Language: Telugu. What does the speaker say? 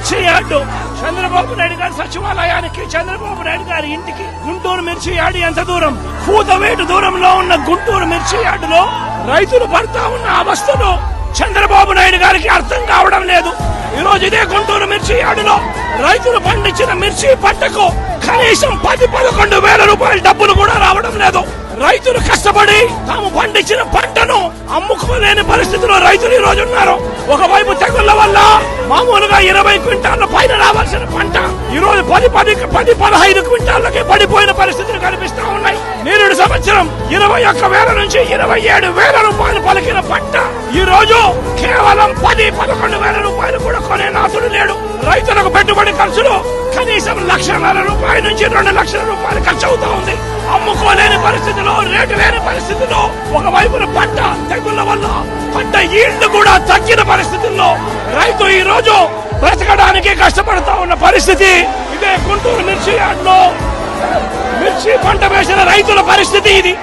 మిర్చి యార్డు చంద్రబాబు నాయుడు గారి సచివాలయానికి, చంద్రబాబు నాయుడు గారి ఇంటికి గుంటూరు మిర్చి యార్డు ఎంత దూరం? కూతవేటు దూరంలో ఉన్న గుంటూరు మిర్చి యార్డులో రైతులు పడతా ఉన్న అవస్థలు చంద్రబాబు నాయుడు గారికి అర్థం కావడం లేదు. ఈ రోజు ఇదే గుంటూరు మిర్చి యార్డులో రైతులు పండించిన మిర్చి పంటకు కనీసం 10-11 వేల రూపాయల డబ్బులు కూడా రావడం లేదు. రైతులు కష్టపడి తాము పండించిన పంటను అమ్ముకోలేని పరిస్థితిలో రైతులు ఈ రోజు ఉన్నారు. ఒకవైపు తెగుళ్ల వల్ల మామూలుగా 20 క్వింటాల పైన రావాల్సిన పంట ఈ రోజు 10-15 క్వింటాలకే పడిపోయిన పరిస్థితులు కనిపిస్తా ఉన్నాయి. నిరుడు సంవత్సరం 21,000 నుంచి 27,000 రూపాయలు పలికిన పంట ఈ రోజు కేవలం 10-11 వేల రూపాయలు కూడా కొనే నాథుడు లేడు. రైతులకు పెట్టుబడి ఖర్చులు కనీసం 1,50,000 రూపాయల నుంచి 2 లక్షల రూపాయలు ఖర్చు అవుతా ఉంది. అమ్ముకోలేని పరిస్థితిలో, రేటు లేని పరిస్థితిలో, ఒకవైపున పంట తెగుళ్ల వల్ల పంట ఈల్డ్ కూడా తగ్గిన పరిస్థితుల్లో రైతు ఈ రోజు బ్రతకడానికి కష్టపడతా ఉన్న పరిస్థితి. ఇదే గుంటూరు మిర్చి యార్డులో మిర్చి పంట వేసిన రైతుల పరిస్థితి ఇది.